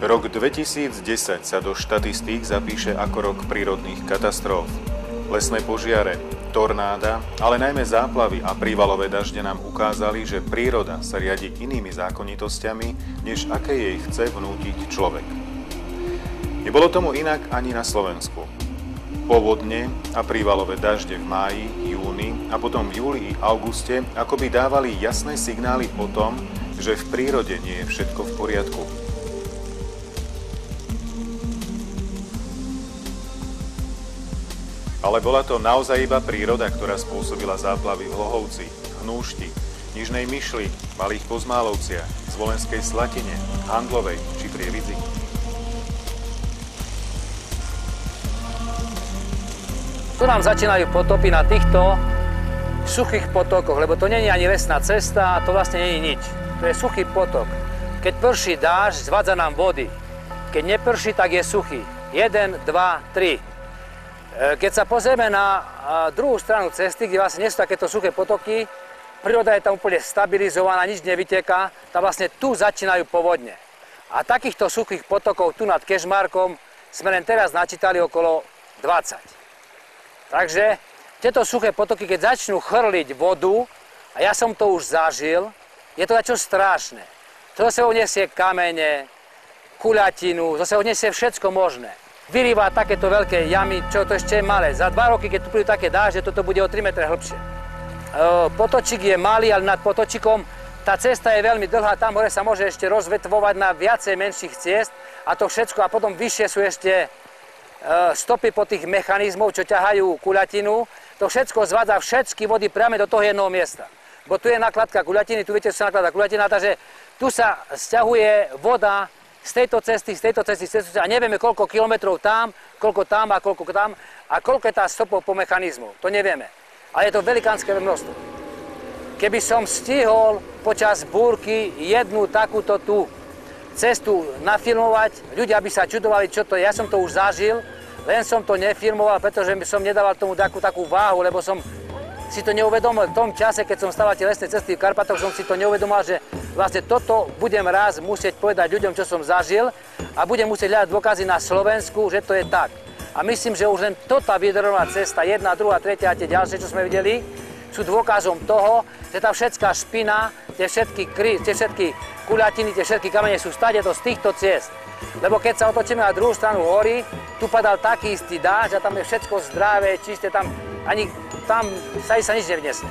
Rok 2010 sa do štatistík zapíše ako rok prírodných katastrof. Lesné požiare, tornáda, ale najmä záplavy a prívalové dažde nám ukázali, že príroda sa riadi inými zákonitosťami, než aké jej chce vnútiť človek. Nebolo tomu inak ani na Slovensku. Povodne a prívalové dažde v máji, júni a potom v júli i auguste akoby dávali jasné signály o tom, že v prírode nie je všetko v poriadku. Ale bola to naozaj iba príroda, ktorá spôsobila záplavy v Hlohovci, Hnúšti, Nižnej Myšli, Malých Pozmálovciach, Zvolenskej Slatine, Handlovej či Prievidzi. Tu nám začínajú potopy na týchto suchých potokoch, lebo to nie je ani lesná cesta a to vlastne nie je nič. To je suchý potok. Keď prší dážď, zvádza nám vody. Keď neprší, tak je suchý. 1, 2, 3. Keď sa pozrieme na druhú stranu cesty, kde vlastne nie sú takéto suché potoky, príroda je tam úplne stabilizovaná, nič nevyteká, tam vlastne tu začínajú povodne. A takýchto suchých potokov tu nad Kežmarkom sme len teraz načítali okolo 20. Takže tieto suché potoky, keď začnú chrliť vodu, a ja som to už zažil, je to niečo strašné. To zase odniesie kamene, kuľatinu, zase odniesie všetko možné. Vyrýva takéto veľké jamy, čo to ešte je malé. Za 2 roky, keď tu prídu také dážde, toto bude o 3 metre hlbšie. Potočík je malý, ale nad potočíkom tá cesta je veľmi dlhá, tam hore sa môže ešte rozvetvovať na viacej menších ciest a to všetko. A potom vyššie sú ešte stopy po tých mechanizmov, čo ťahajú kuľatinu. To všetko zvádza všetky vody priame do toho jednoho miesta. Bo tu je nakladka kuľatiny, tu viete, že sa nakladá kuľatina, takže tu sa sťahuje voda z tejto cesty, a nevieme koľko kilometrov tam, koľko tam a koľko tam a koľko je tá stopov po mechanizmu. To nevieme. Ale je to velikánske množstvo. Keby som stihol počas búrky jednu takúto tú cestu nafilmovať, ľudia by sa čudovali, čo to je. Ja som to už zažil, len som to nefilmoval, pretože som nedával tomu takú váhu, lebo som si to neuvedomil v tom čase, keď som stával tie lesné cesty v Karpatoch, som si to neuvedomal, že vlastne toto budem raz musieť povedať ľuďom, čo som zažil a budem musieť hľadať dôkazy na Slovensku, že to je tak. A myslím, že už len tá výdrhová cesta, 1, 2, 3 a tie ďalšie, čo sme videli, sú dôkazom toho, že tá všetká špina, tie všetky kuľatiny, tie všetky kamene sú stádeto z týchto ciest. Lebo keď sa otočíme na druhú stranu hory, tu padal taký istý dážď a tam je všetko zdravé, čisté, tam sa nič nevniesie.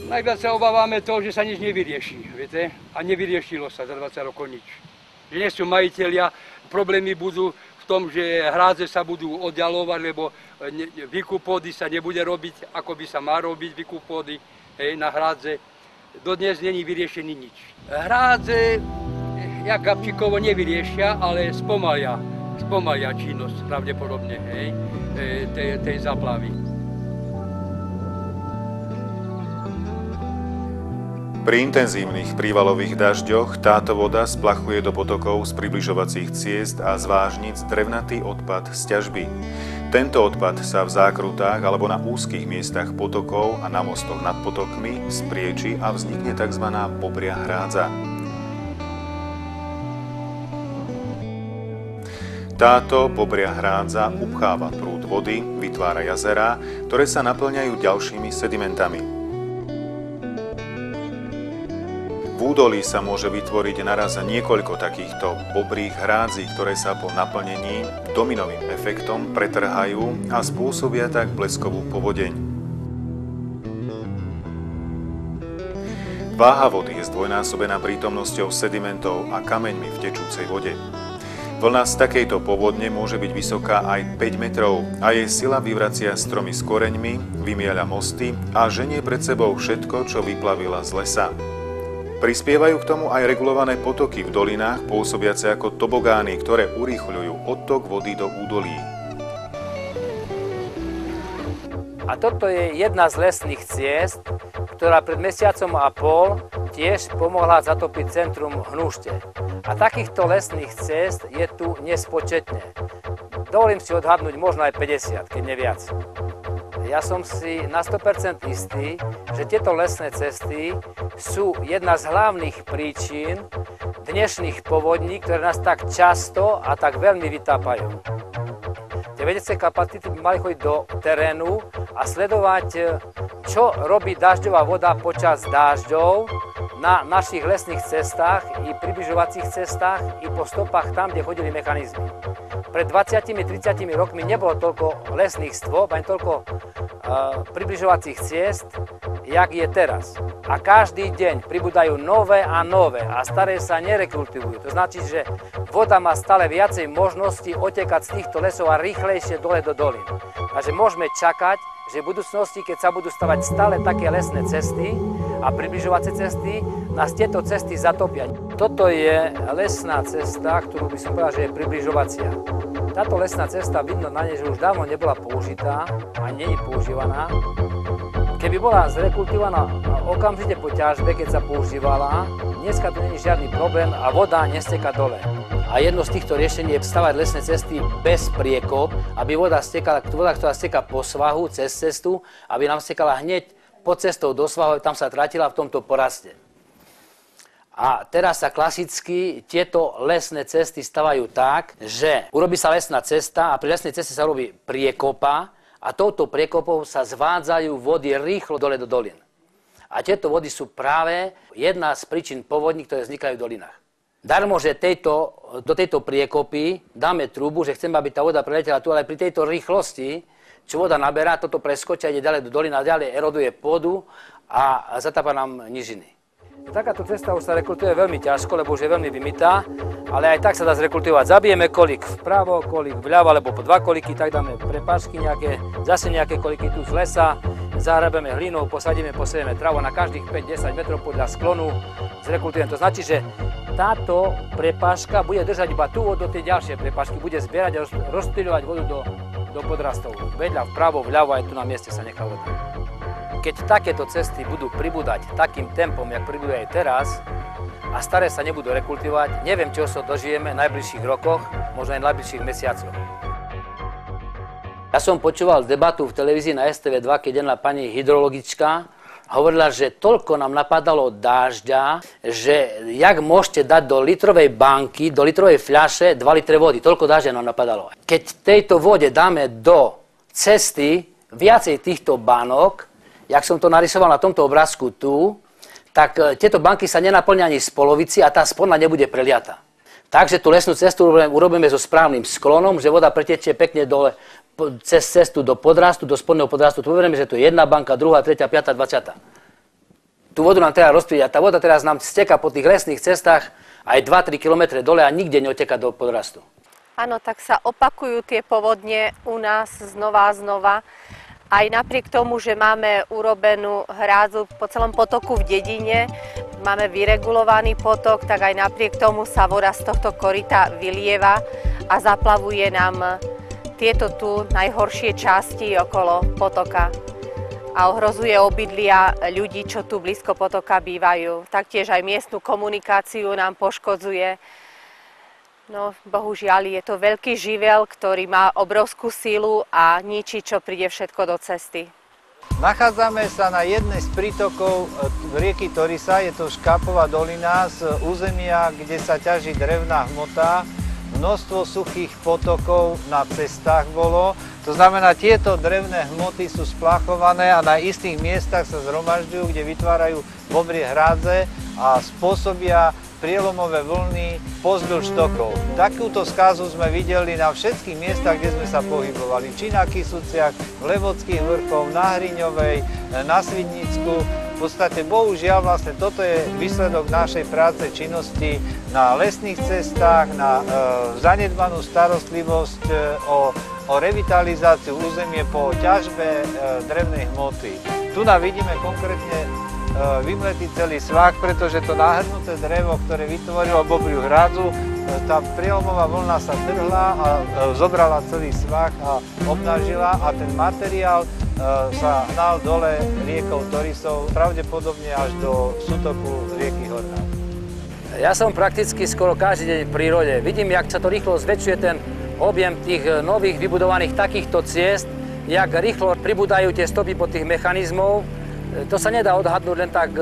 Najviac sa obávame toho, že sa nič nevyrieši, viete? A nevyriešilo sa za 20 rokov nič. Že nie sú majitelia, problémy budú v tom, že hrádze sa budú oddialovať, lebo výkup pôdy sa nebude robiť, ako by sa má robiť výkup pôdy na hrádze. Dodnes není vyriešený nič. Hrádze, jak Gabčíkovo, nevyriešia, ale spomalia činnosť pravdepodobne tej záplavy. Pri intenzívnych prívalových dažďoch táto voda splachuje do potokov z približovacích ciest a z vážnic drevnatý odpad z ťažby. Tento odpad sa v zákrutách alebo na úzkých miestach potokov a na mostoch nad potokmi sprieči a vznikne tzv. Bobria hrádza. Táto bobria hrádza upcháva prúd vody, vytvára jazerá, ktoré sa naplňajú ďalšími sedimentami. V údolí sa môže vytvoriť naraz niekoľko takýchto bobrých hrádzí, ktoré sa po naplnení dominovým efektom pretrhajú a spôsobia tak bleskovú povodeň. Váha vody je zdvojnásobená prítomnosťou sedimentov a kameňmi v tečúcej vode. Vlna z takejto povodne môže byť vysoká aj 5 metrov a jej sila vyvracia stromy s koreňmi, vymieľa mosty a ženie pred sebou všetko, čo vyplavila z lesa. Prispievajú k tomu aj regulované potoky v dolinách, pôsobiace ako tobogány, ktoré urýchľujú odtok vody do údolí. A toto je jedna z lesných ciest, ktorá pred mesiacom a pol tiež pomohla zatopiť centrum Hnúšte. A takýchto lesných ciest je tu nespočetne. Dovolím si odhadnúť možno aj 50, keď nie viac. ja som si na 100% istý, že tieto lesné cesty sú jedna z hlavných príčin dnešných povodní, ktoré nás tak často a tak veľmi vytápajú. Tie vedecké kapacity by mali chodiť do terénu a sledovať, čo robí dažďová voda počas dážďov na našich lesných cestách i približovacích cestách i po stopách tam, kde chodili mechanizmy. Pred 20-30 rokmi nebolo toľko lesných stôp, ani toľko približovacích ciest, jak je teraz. A každý deň pribúdajú nové a nové a staré sa nerekultivujú. To značí, že voda má stále viacej možností otekať z týchto lesov a rýchlejšie dole do dolín. Takže môžeme čakať, že v budúcnosti, keď sa budú stavať stále také lesné cesty a približovacie cesty, nás tieto cesty zatopia. Toto je lesná cesta, ktorú by som povedal, že je približovacia. Táto lesná cesta, vidno na nej, že už dávno nebola použitá a nie je používaná. Keby bola zrekultivovaná okamžite po ťažbe, keď sa používala, dneska tu nie je žiadny problém a voda nesteká dole. A jedno z týchto riešení je stavať lesné cesty bez priekop, aby voda, ktorá steká po svahu cez cestu, aby nám stekala hneď pod cestou do svahu, tam sa tratila v tomto poraste. A teraz sa klasicky tieto lesné cesty stavajú tak, že urobí sa lesná cesta a pri lesnej ceste sa robí priekopa a touto priekopou sa zvádzajú vody rýchlo dole do dolín. A tieto vody sú práve jedna z príčin povodní, ktoré vznikajú v dolinách. Darmo, že do tejto priekopy dáme trúbu, že chceme, aby tá voda preletela tu, ale pri tejto rýchlosti, čo voda naberá, toto preskočia, ide ďalej do dolín a ďalej eroduje pôdu a zatápa nám nížiny. Takáto cesta už sa rekultivuje veľmi ťažko, lebo už je veľmi vymytá, ale aj tak sa dá zrekultivovať. Zabijeme kolík vpravo, kolík vľavo, alebo po dva kolíky, tak dáme prepážky nejaké, zase nejaké kolíky tu z lesa, zahrabeme hlinou, posadíme, posejeme trávu na každých 5-10 metrov podľa sklonu, zrekultivujeme. To značí, že táto prepážka bude držať iba tú vodu do tej ďalšej prepážky, bude zbierať a rozptýľovať vodu do podrastov. Vedľa, vpravo, vľavo, aj tu na mieste sa nechá voda. Keď takéto cesty budú pribúdať takým tempom, jak pribúdajú aj teraz, a staré sa nebudú rekultivovať, neviem, čo sa dožijeme v najbližších rokoch, možno aj v najbližších mesiacoch. Ja som počúval debatu v televízii na STV2, keď jedna pani hydrologička hovorila, že toľko nám napadalo dážďa, že jak môžete dať do litrovej banky, do litrovej fľaše 2 litre vody. Toľko dážďa nám napadalo. Keď tejto vode dáme do cesty viacej týchto banok, jak som to narysoval na tomto obrázku tu, tak tieto banky sa nenaplnia ani z polovici a tá spodná nebude preliata. Takže tú lesnú cestu urobíme so správnym sklonom, že voda pretečie pekne dole cez cestu do podrastu, do spodného podrastu. Tu uvedeme, že to je jedna banka, druhá, tretia, piata, 20. Tú vodu nám treba rozptýliť a tá voda teraz nám steká po tých lesných cestách aj 2-3 km dole a nikde neoteká do podrastu. Áno, tak sa opakujú tie povodne u nás znova a znova. Aj napriek tomu, že máme urobenú hrádzu po celom potoku v dedine, máme vyregulovaný potok, tak aj napriek tomu sa voda z tohto koryta vylieva a zaplavuje nám tieto tu najhoršie časti okolo potoka a ohrozuje obydlia ľudí, čo tu blízko potoka bývajú. Taktiež aj miestnu komunikáciu nám poškodzuje. No, bohužiaľ, je to veľký živel, ktorý má obrovskú silu a ničí, čo príde všetko do cesty. Nachádzame sa na jednej z prítokov rieky Torisa, je to Škápová dolina z územia, kde sa ťaží drevná hmota. Množstvo suchých potokov na cestách bolo. To znamená, tieto drevné hmoty sú spláchované a na istých miestach sa zhromažďujú, kde vytvárajú bobrie hrádze a spôsobia prielomové vlny pozdĺž tokov. Takúto skázu sme videli na všetkých miestach, kde sme sa pohybovali. Či na Kysuciach, v Levodských vrchoch, na Hriňovej, na Svidnicku. V podstate, bohužiaľ, vlastne toto je výsledok našej práce, činnosti na lesných cestách, na zanedbanú starostlivosť o revitalizáciu územie po ťažbe drevnej hmoty. Tu vidíme konkrétne vymletý celý svah, pretože to náhrnuté drevo, ktoré vytvorilo bobriu hrádzu, tá prielomová vlna sa trhla a zobrala celý svah a obnažila a ten materiál sa hnal dole riekou Torisou, pravdepodobne až do sútoku rieky Horná. Ja som prakticky skoro každý deň v prírode. Vidím, jak sa to rýchlo zväčšuje ten objem tých nových vybudovaných takýchto ciest, jak rýchlo pribúdajú tie stopy po tých mechanizmov, to sa nedá odhadnúť len tak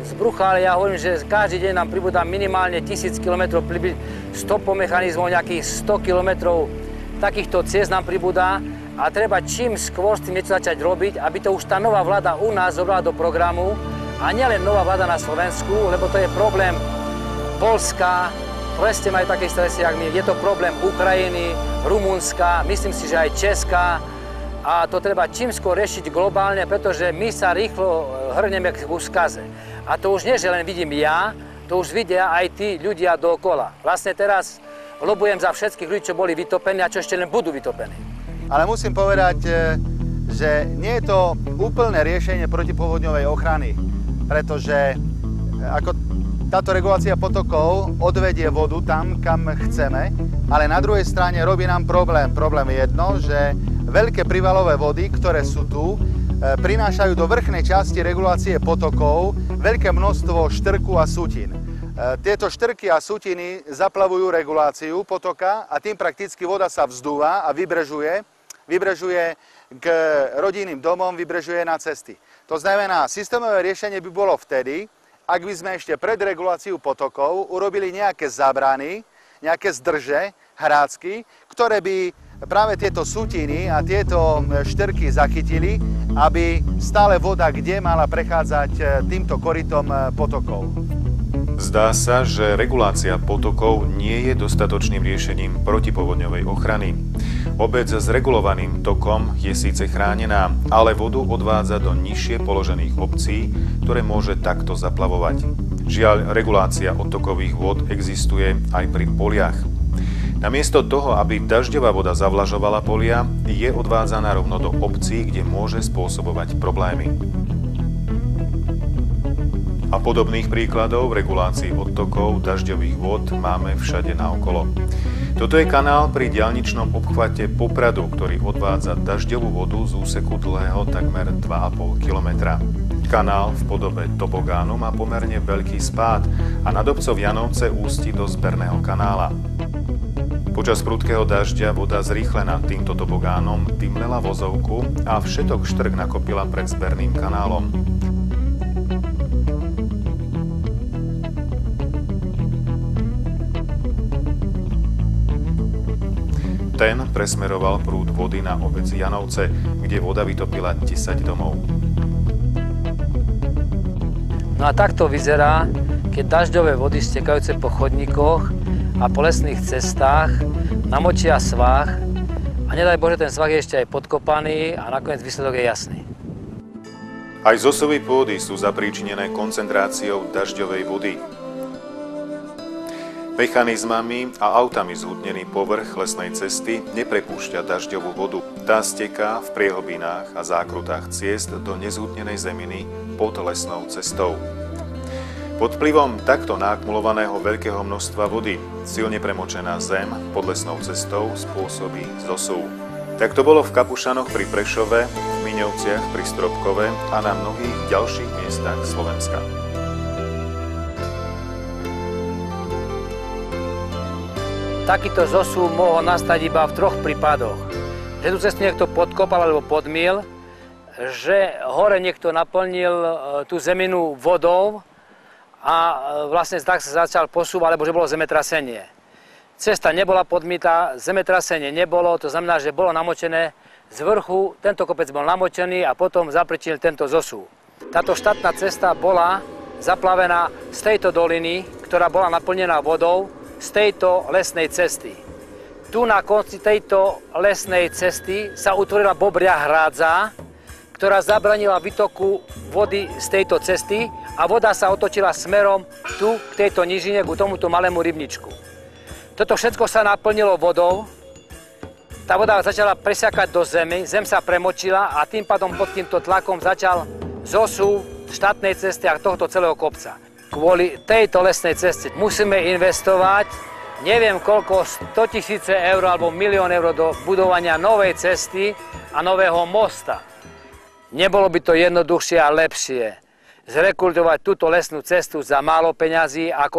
z brucha, ale ja hovorím, že každý deň nám pribúda minimálne 1000 km stopov mechanizmov, nejakých 100 km takýchto ciest nám pribúda a treba čím skôr s tým niečo začať robiť, aby to už tá nová vláda u nás zobrala do programu a nielen nová vláda na Slovensku, lebo to je problém Poľska, presne majú také stresy, jak my. Je to problém Ukrajiny, Rumunska, myslím si, že aj Česka. A to treba čím skôr riešiť globálne, pretože my sa rýchlo hrneme k skaze. A to už nie, že len vidím ja, to už vidia aj tí ľudia dookola. Vlastne teraz lobujem za všetkých ľudí, čo boli vytopení a čo ešte len budú vytopení. Ale musím povedať, že nie je to úplné riešenie protipovodňovej ochrany, pretože ako táto regulácia potokov odvedie vodu tam, kam chceme, ale na druhej strane robí nám problém. Problém je jedno, že veľké prívalové vody, ktoré sú tu, prinášajú do vrchnej časti regulácie potokov veľké množstvo štrku a sutín. Tieto štrky a sutiny zaplavujú reguláciu potoka a tým prakticky voda sa vzdúva a vybrežuje k rodinným domom, vybrežuje na cesty. To znamená, systémové riešenie by bolo vtedy, ak by sme ešte pred reguláciou potokov urobili nejaké zábrany, nejaké zdrže, hrácky, ktoré by práve tieto sutiny a tieto štrky zachytili, aby stále voda kde mala prechádzať týmto korytom potokov. Zdá sa, že regulácia potokov nie je dostatočným riešením protipovodňovej ochrany. Obec s regulovaným tokom je síce chránená, ale vodu odvádza do nižšie položených obcí, ktoré môže takto zaplavovať. Žiaľ, regulácia odtokových vôd existuje aj pri poliach. Namiesto toho, aby dažďová voda zavlažovala polia, je odvádzaná rovno do obcí, kde môže spôsobovať problémy. A podobných príkladov v regulácii odtokov dažďových vôd máme všade naokolo. Toto je kanál pri diaľničnom obchvate Popradu, ktorý odvádza dažďovú vodu z úseku dlhého takmer 2,5 kilometra. Kanál v podobe tobogánu má pomerne veľký spád a nad obcov Janovce ústi do zberného kanála. Počas prudkého dažďa voda zrýchlená týmto tobogánom vymlela vozovku a všetok štrk nakopila pred zberným kanálom. Ten presmeroval prúd vody na obec Janovce, kde voda vytopila 10 domov. No a takto vyzerá, keď dažďové vody stekajúce po chodníkoch a po lesných cestách namočia svah a nedaj Bože, ten svah je ešte aj podkopaný a nakoniec výsledok je jasný. Aj zosuvy pôdy sú zapríčinené koncentráciou dažďovej vody. Mechanizmami a autami zhutnený povrch lesnej cesty neprepúšťa dažďovú vodu. Tá steká v priehlbinách a zákrutách ciest do nezhutnenej zeminy pod lesnou cestou. Pod vplyvom takto naakumulovaného veľkého množstva vody silne premočená zem pod lesnou cestou spôsobí zosuv. Tak to bolo v Kapušanoch pri Prešove, v Miňovciach pri Stropkove a na mnohých ďalších miestach Slovenska. Takýto zosuv mohol nastať iba v 3 prípadoch. Že tu cestu niekto podkopal alebo podmiel, že hore niekto naplnil tú zeminu vodou a vlastne tak sa začal posúvať, alebo že bolo zemetrasenie. Cesta nebola podmytá, zemetrasenie nebolo, to znamená, že bolo namočené z vrchu, tento kopec bol namočený a potom zapričinil tento zosuv. Táto štátna cesta bola zaplavená z tejto doliny, ktorá bola naplnená vodou, z tejto lesnej cesty. Tu na konci tejto lesnej cesty sa utvorila bobria hrádza, ktorá zabranila výtoku vody z tejto cesty a voda sa otočila smerom tu k tejto nížine, k tomuto malému rybničku. Toto všetko sa naplnilo vodou, tá voda začala presiakať do zemi, zem sa premočila a tým pádom pod týmto tlakom začal zosuv štátnej cesty a tohto celého kopca. Kvôli tejto lesnej ceste musíme investovať neviem koľko 100 000 eur alebo 1 000 000 eur do budovania novej cesty a nového mosta. Nebolo by to jednoduchšie a lepšie zrekultivovať túto lesnú cestu za málo peňazí ako